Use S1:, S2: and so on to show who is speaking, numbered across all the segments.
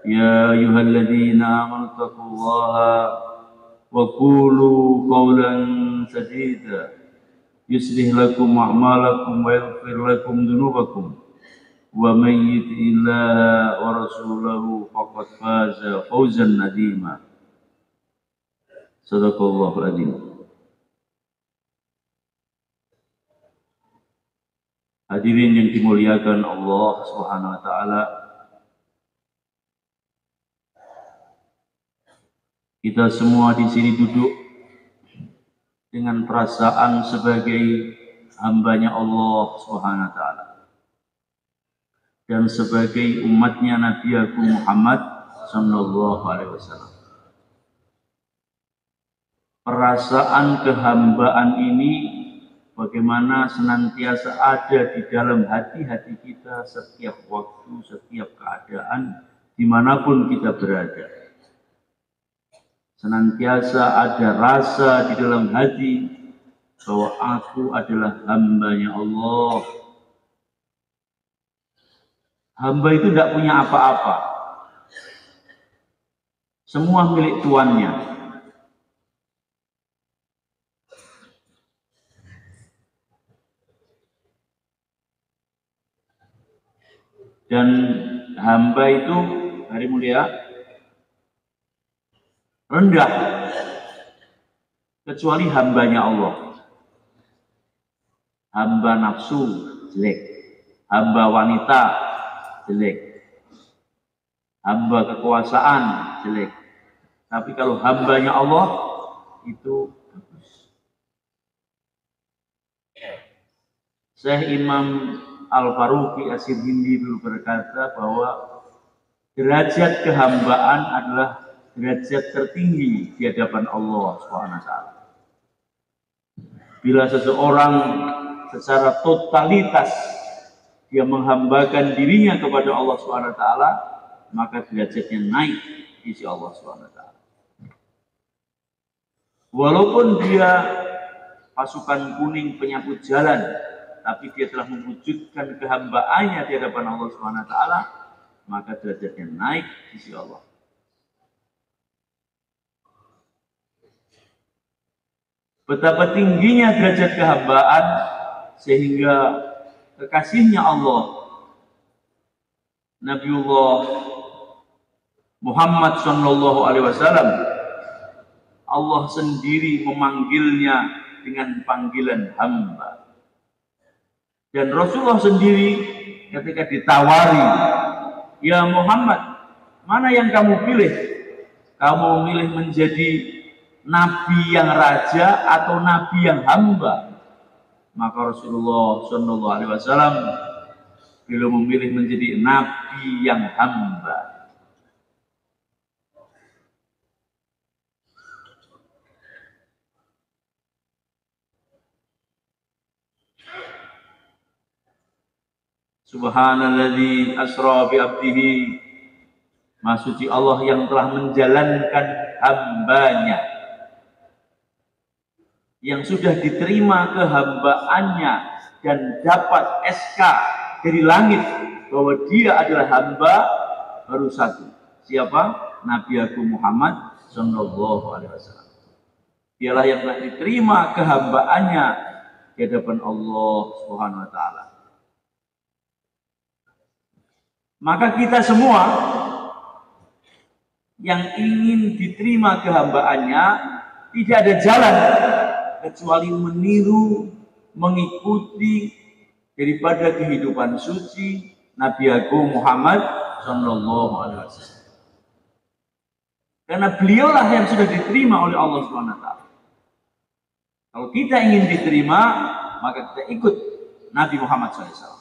S1: يا أيها الذين آمنوا اتقوا الله وقولوا قولا سديدا يصلح لكم أعمالكم ويغفر لكم ذنوبكم ومن يطع الله ورسوله فقد فاز فوزا عظيما. صدق الله العظيم. Hadirin yang dimuliakan Allah Subhanahu wa taala, kita semua di sini duduk dengan perasaan sebagai hambanya Allah Subhanahu wa taala dan sebagai umatnya Nabi Agung Muhammad sallallahu alaihi wasallam. Perasaan kehambaan ini bagaimana senantiasa ada di dalam hati-hati kita setiap waktu, setiap keadaan, dimanapun kita berada. Senantiasa ada rasa di dalam hati bahwa aku adalah hambanya Allah. Hamba itu tidak punya apa-apa. Semua milik tuannya. Dan hamba itu, hari mulia, rendah kecuali hambanya Allah. Hamba nafsu jelek, hamba wanita jelek, hamba kekuasaan jelek. Tapi kalau hambanya Allah itu bagus. Syekh Imam Al-Faruqi As-Sirhindi dulu berkata bahwa derajat kehambaan adalah derajat tertinggi di hadapan Allah SWT. Bila seseorang secara totalitas dia menghambakan dirinya kepada Allah SWT, maka derajatnya naik di sisi Allah SWT. Walaupun dia pasukan kuning penyapu jalan, tapi dia telah mewujudkan kehambaannya di hadapan Allah SWT, maka derajatnya naik di sisi Allah. Betapa tingginya derajat kehambaan sehingga kekasihnya Allah, Nabiullah Muhammad sallallahu alaihi wasallam, Allah sendiri memanggilnya dengan panggilan hamba. Dan Rasulullah sendiri ketika ditawari, "Ya Muhammad, mana yang kamu pilih? Kamu milih menjadi nabi yang raja atau nabi yang hamba?" Maka Rasulullah sallallahu alaihi wasallam beliau memilih menjadi nabi yang hamba. Subhanalladzi asra bi abdihi, Maha suci Allah yang telah menjalankan hambanya, yang sudah diterima kehambaannya dan dapat SK dari langit bahwa dia adalah hamba, baru satu. Siapa? Nabi Agung Muhammad sallallahu alaihi wasallam. Dialah yang telah diterima kehambaannya di hadapan Allah Subhanahu wa taala. Maka kita semua yang ingin diterima kehambaannya tidak ada jalan kecuali meniru, mengikuti daripada kehidupan suci Nabi Agung Muhammad sallallahu alaihi wasallam. Karena beliaulah yang sudah diterima oleh Allah Subhanahu wa taala. Kalau kita ingin diterima, maka kita ikut Nabi Muhammad SAW.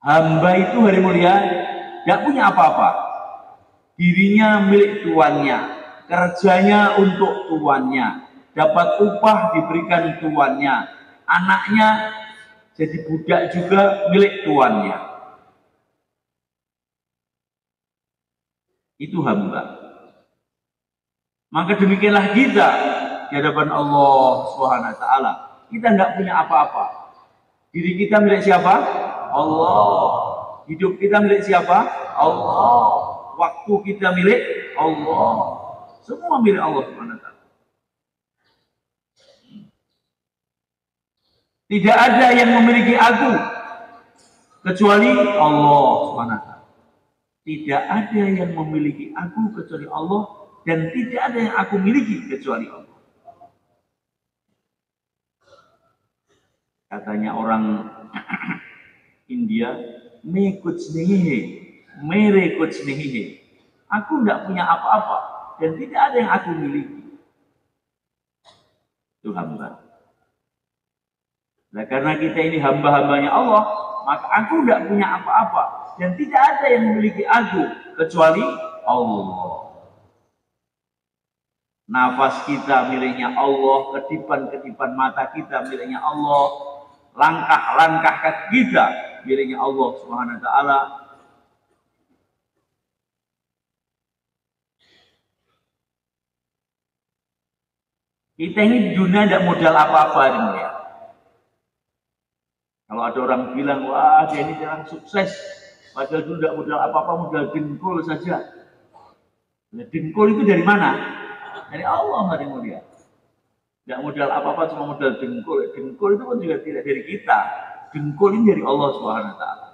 S1: Hamba itu hari mulia tidak punya apa-apa. Dirinya milik tuannya, kerjanya untuk tuannya, dapat upah diberikan tuannya, anaknya jadi budak juga milik tuannya. Itu hamba. Maka demikianlah kita di hadapan Allah Subhanahu wa taala. Kita enggak punya apa-apa. Diri kita milik siapa? Allah. Hidup kita milik siapa? Allah. Waktu kita milik Allah. Semua milik Allah Subhanahu wa taala. Tidak ada yang memiliki aku kecuali Allah Subhanahu wa taala. Tidak ada yang memiliki aku kecuali Allah, dan tidak ada yang aku miliki kecuali Allah. Katanya orang India, me kuch nahi hai, mere kuch nahi hai. Aku tidak punya apa-apa dan tidak ada yang aku miliki. Itu hamba. Nah, karena kita ini hamba-hambanya Allah, maka aku tidak punya apa-apa dan tidak ada yang memiliki aku kecuali Allah. Nafas kita miliknya Allah, kedipan-kedipan mata kita miliknya Allah, langkah-langkah kaki kita miliknya Allah Subhanahu wa taala. Kita ini di dunia tidak modal apa-apa ini ya. Kalau ada orang bilang, wah dia ini jarang sukses, padahal itu tidak modal apa-apa, modal dengkul saja. Nah, dengkul itu dari mana? Dari Allah, hari mulia. Tidak modal apa-apa, cuma modal dengkul. Dengkul itu pun juga tidak dari kita. Dengkul ini dari Allah Subhanahu wa taala.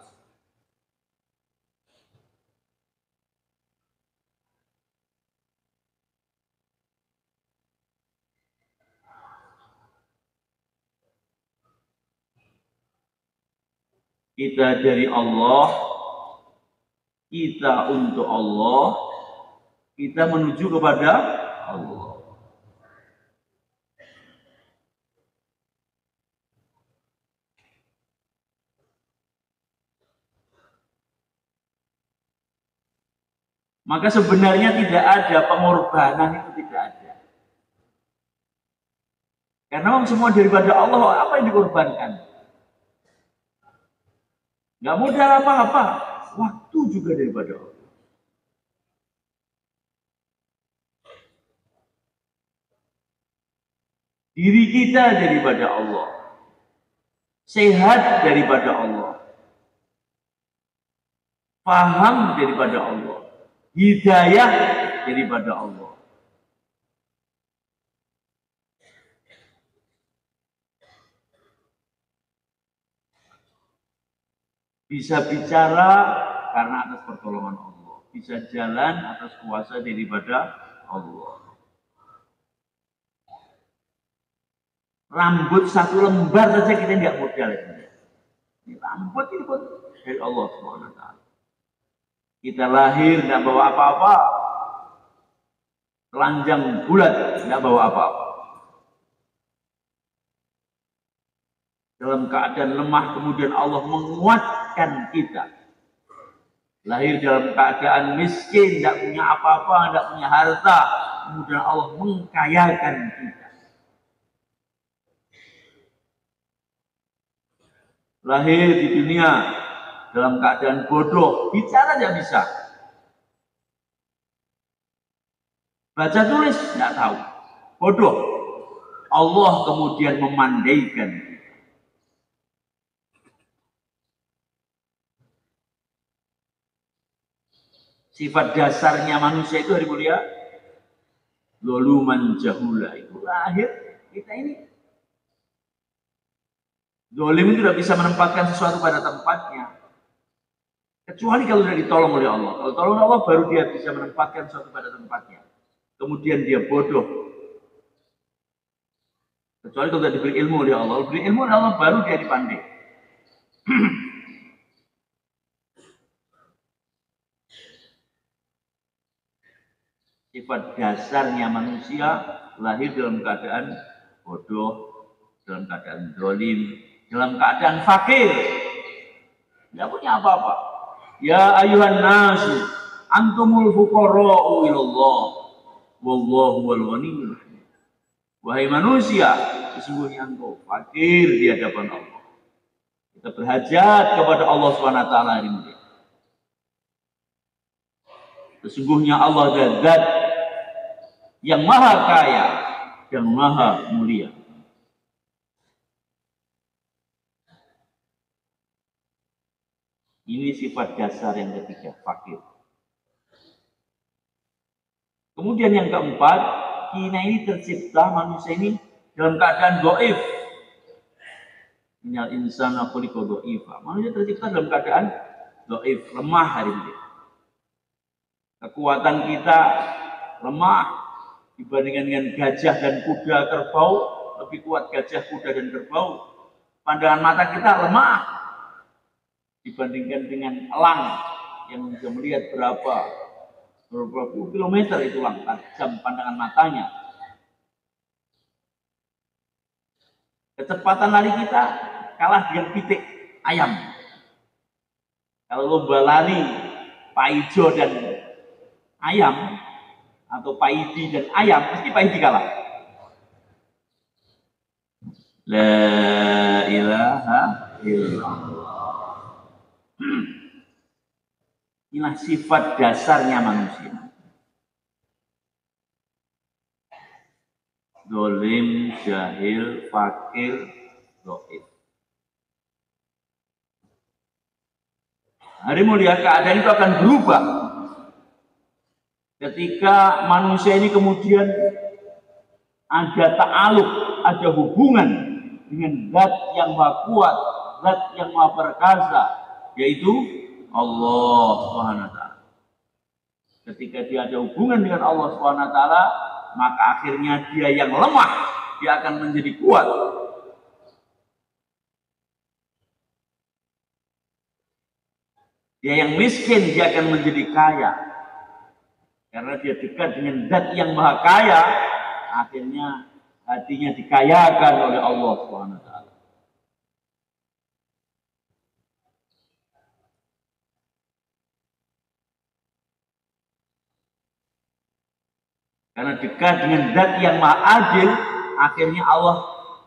S1: Kita dari Allah, kita untuk Allah, kita menuju kepada Allah. Maka sebenarnya tidak ada pengorbanan, itu tidak ada. Karena semua daripada Allah, apa yang dikorbankan? Nggak modal apa-apa, waktu juga daripada Allah. Diri kita daripada Allah, sehat daripada Allah, paham daripada Allah, hidayah daripada Allah. Bisa bicara karena atas pertolongan Allah, bisa jalan atas kuasa daripada Allah. Rambut satu lembar saja kita nggak modal. Ini rambut itu pun dari Allah Subhanahu wa taala. Kita lahir nggak bawa apa-apa, telanjang bulat nggak bawa apa-apa. Dalam keadaan lemah kemudian Allah menguatkan kita. Lahir dalam keadaan miskin, tidak punya apa-apa, tidak punya harta, kemudian Allah mengkayakan kita. Lahir di dunia dalam keadaan bodoh, bicara tidak bisa, baca tulis tidak tahu, bodoh. Allah kemudian memandaikan. Sifat dasarnya manusia itu hari mulia, zoluman jahula. Itu lahir kita ini zalim, itu tidak bisa menempatkan sesuatu pada tempatnya, kecuali kalau sudah ditolong oleh Allah. Kalau tolong Allah baru dia bisa menempatkan sesuatu pada tempatnya. Kemudian dia bodoh, kecuali kalau tidak diberi ilmu oleh Allah. Diberi ilmu oleh Allah baru dia dipandai. Sifat dasarnya manusia lahir dalam keadaan bodoh, dalam keadaan zalim, dalam keadaan fakir, tidak punya apa-apa. Ya ayuhan nasu antumul fuqara'u ilallah wallahu wal ghaniyyul hamid. Wahai manusia, sesungguhnya engkau fakir di hadapan Allah. Kita berhajat kepada Allah Subhanahu wa taala hari ini. Sesungguhnya Allah adalah zat yang maha kaya, yang maha mulia. Ini sifat dasar yang ketiga, fakir. Kemudian yang keempat, kita ini tercipta, manusia ini dalam keadaan dhaif. Innal insana khuliqa dhaifa. Manusia tercipta dalam keadaan dhaif, lemah hari ini. Kekuatan kita lemah dibandingkan dengan gajah dan kuda kerbau, lebih kuat gajah, kuda dan kerbau. Pandangan mata kita lemah dibandingkan dengan elang yang bisa melihat berapa puluh kilometer itu elang, jam pandangan matanya. Kecepatan lari kita kalah dengan pitik ayam. Kalau lomba lari Paijo dan ayam atau Paidi dan ayam, pasti Paidi kalah. La ilaha illallah. Inilah sifat dasarnya manusia. Dolim, jahil, fakir, dhaif. Hari mulia keadaan itu akan berubah ketika manusia ini kemudian ada ta'aluk, ada hubungan dengan zat yang maha kuat, zat yang maha perkasa, yaitu Allah Subhanahu wa taala. Ketika dia ada hubungan dengan Allah Subhanahu wa taala, maka akhirnya dia yang lemah, dia akan menjadi kuat. Dia yang miskin, dia akan menjadi kaya. Karena dia dekat dengan zat yang maha kaya, akhirnya hatinya dikayakan oleh Allah Subhanahu wa taala. Karena dekat dengan zat yang maha adil, akhirnya Allah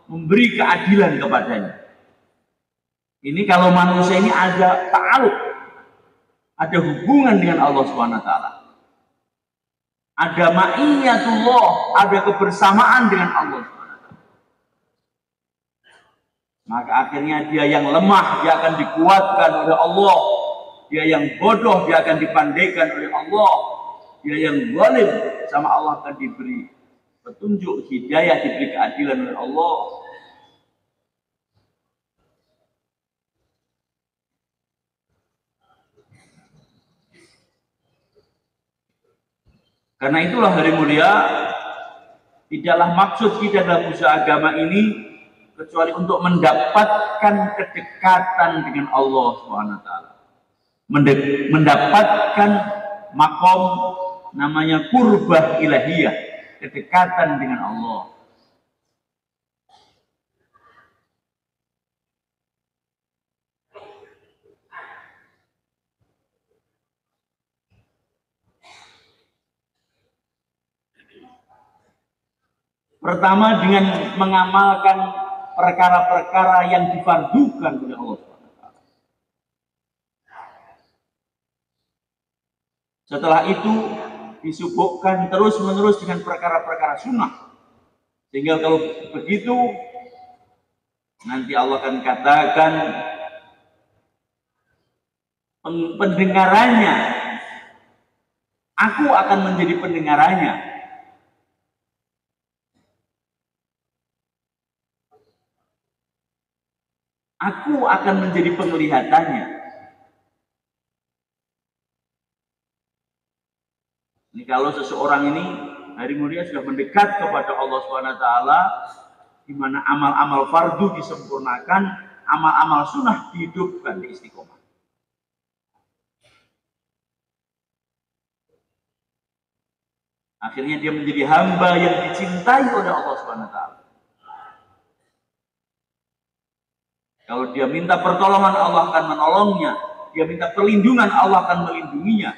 S1: memberi keadilan kepadanya. Ini kalau manusia ini ada ta'aluk, ada hubungan dengan Allah Subhanahu wa taala. Ada ma'iyatullah, ada kebersamaan dengan Allah Subhanahu wa taala. Maka akhirnya dia yang lemah, dia akan dikuatkan oleh Allah. Dia yang bodoh, dia akan dipandaikan oleh Allah. Dia yang zalim, sama Allah akan diberi petunjuk, hidayah, diberi keadilan oleh Allah. Karena itulah hari mulia, tidaklah maksud kita dalam usaha agama ini kecuali untuk mendapatkan kedekatan dengan Allah Subhanahu wa taala. Mendapatkan makom namanya qurbah ilahiyah, kedekatan dengan Allah. Pertama dengan mengamalkan perkara-perkara yang difardukan oleh Allah SWT. Setelah itu disibukkan terus-menerus dengan perkara-perkara sunnah. Sehingga kalau begitu nanti Allah akan katakan pendengarannya, aku akan menjadi pendengarannya. Aku akan menjadi penglihatannya. Ini kalau seseorang ini hari mulia sudah mendekat kepada Allah SWT, di mana amal-amal fardu disempurnakan, amal-amal sunnah dihidupkan di istiqomah. Akhirnya dia menjadi hamba yang dicintai oleh Allah SWT. Kalau dia minta pertolongan, Allah akan menolongnya. Dia minta perlindungan, Allah akan melindunginya.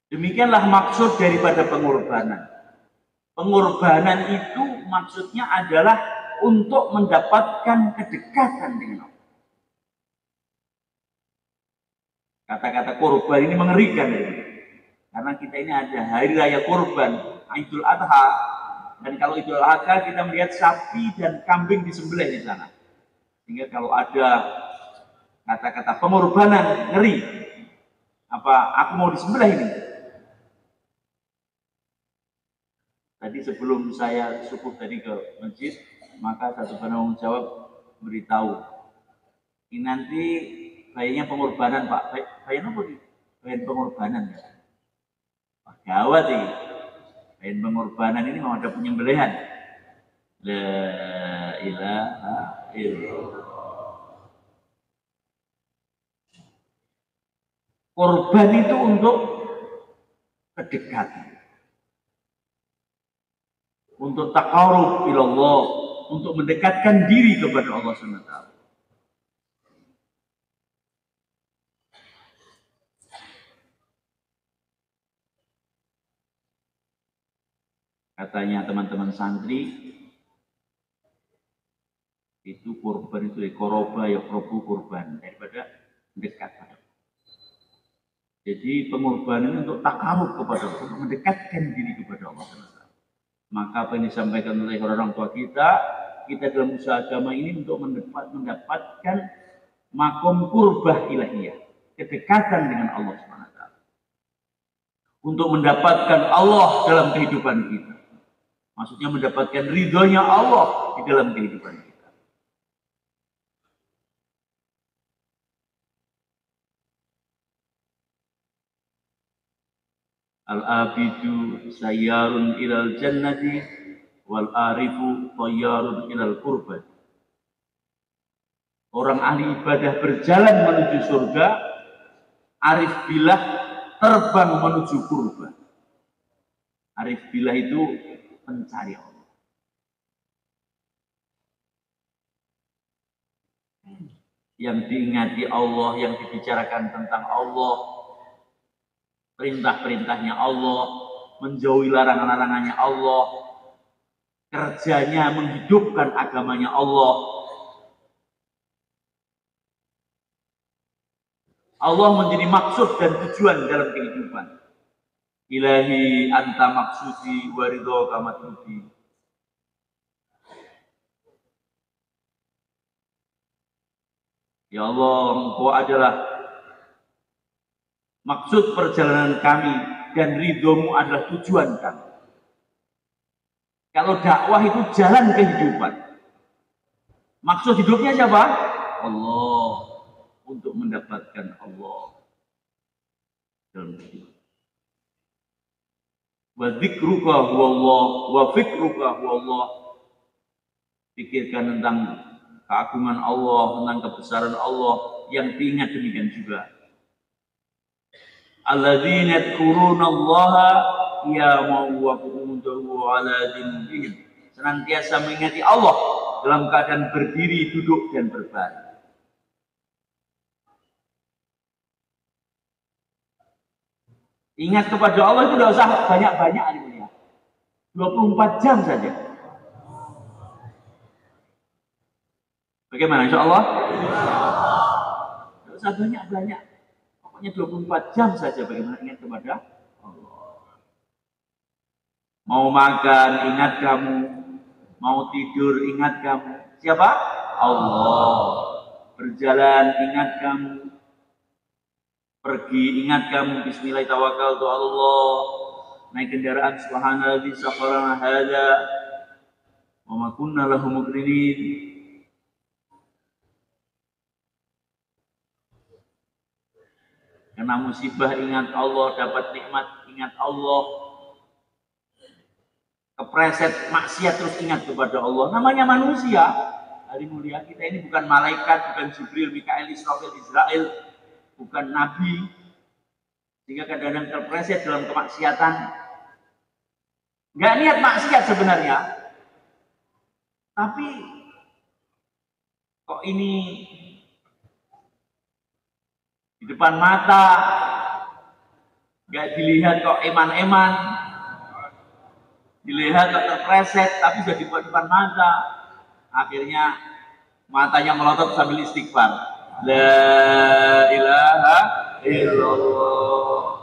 S1: Demikianlah maksud daripada pengorbanan. Pengorbanan itu maksudnya adalah untuk mendapatkan kedekatan dengan Allah. Kata-kata korban ini mengerikan ya. Karena kita ini ada hari raya korban, Idul Adha. Dan kalau Idul Adha kita melihat sapi dan kambing disembelih di sana. Sehingga kalau ada kata-kata pengorbanan, ngeri. Apa aku mau disembelih ini? Tadi sebelum saya subuh tadi ke masjid, maka satu penanggung jawab beritahu, ini nanti bayinya pengorbanan Pak. Bayinya apa nih? Bayi pengorbanan ya. Wah, gawat ini. Bayi pengorbanan ini mau ada penyembelihan. La ilaha illallah. Korban itu untuk kedekatan, untuk taqarrub ilallah, untuk mendekatkan diri kepada Allah SWT. Katanya teman-teman santri, itu korban itu koroba ya probu korban daripada mendekat pada. Jadi pengorbanan untuk takarub kepada Allah, untuk mendekatkan diri kepada Allah. Maka apa yang disampaikan oleh orang tua kita dalam usaha agama ini untuk mendapatkan makom kurbah ilahiyah, kedekatan dengan Allah SWT. Untuk mendapatkan Allah dalam kehidupan kita. Maksudnya mendapatkan ridhonya Allah di dalam kehidupan kita. Al-abidu sayyarun ilal jannati wal arifu tayyarun ilal qurbat. Orang ahli ibadah berjalan menuju surga, arif billah terbang menuju qurbat. Arif billah itu mencari Allah. Yang diingati Allah, yang dibicarakan tentang Allah, perintah-perintahnya Allah, menjauhi larangan-larangannya Allah, kerjanya menghidupkan agamanya Allah. Allah menjadi maksud dan tujuan dalam kehidupan. Ilahi anta maksudi wa ridhoka matlubi. Ya Allah, Engkau adalah maksud perjalanan kami dan ridhomu adalah tujuan kami. Kalau dakwah itu jalan kehidupan. Maksud hidupnya siapa? Allah. Untuk mendapatkan Allah dalam kehidupan. Wa dzikruka huwa Allah, wa fikruka huwa Allah. Pikirkan tentang keagungan Allah, tentang kebesaran Allah, yang diingat demikian juga. Alladzina yadhkuruna Allaha qiyaman wa qu'udan wa 'ala junubihim. Senantiasa mengingati Allah dalam keadaan berdiri, duduk dan berbaring. Ingat kepada Allah itu tidak usah banyak-banyak ya. 24 jam saja. Bagaimana insya Allah? Tidak usah banyak-banyak. Pokoknya 24 jam saja bagaimana ingat kepada Allah. Mau makan, ingat kamu. Mau tidur, ingat kamu. Siapa? Allah. Berjalan, ingat kamu. Pergi, ingat kamu. Bismillahirrahmanirrahim. Naik kendaraan, subhanalladzi sakhkhara hadza wa ma kunna lahu muqrinin. Kena musibah, ingat Allah. Dapat nikmat, ingat Allah. Kepreset maksiat, terus ingat kepada Allah. Namanya manusia. Hari mulia kita ini bukan malaikat, bukan Jibril, Mikail, Israfil, Israel, bukan nabi. Sehingga kadang-kadang terpreset dalam kemaksiatan. Nggak niat maksiat sebenarnya. Tapi kok ini di depan mata Nggak dilihat kok eman-eman, dilihat kok terpreset, tapi sudah dibuat depan mata. Akhirnya matanya melotot sambil istighfar. La ilaha illallah.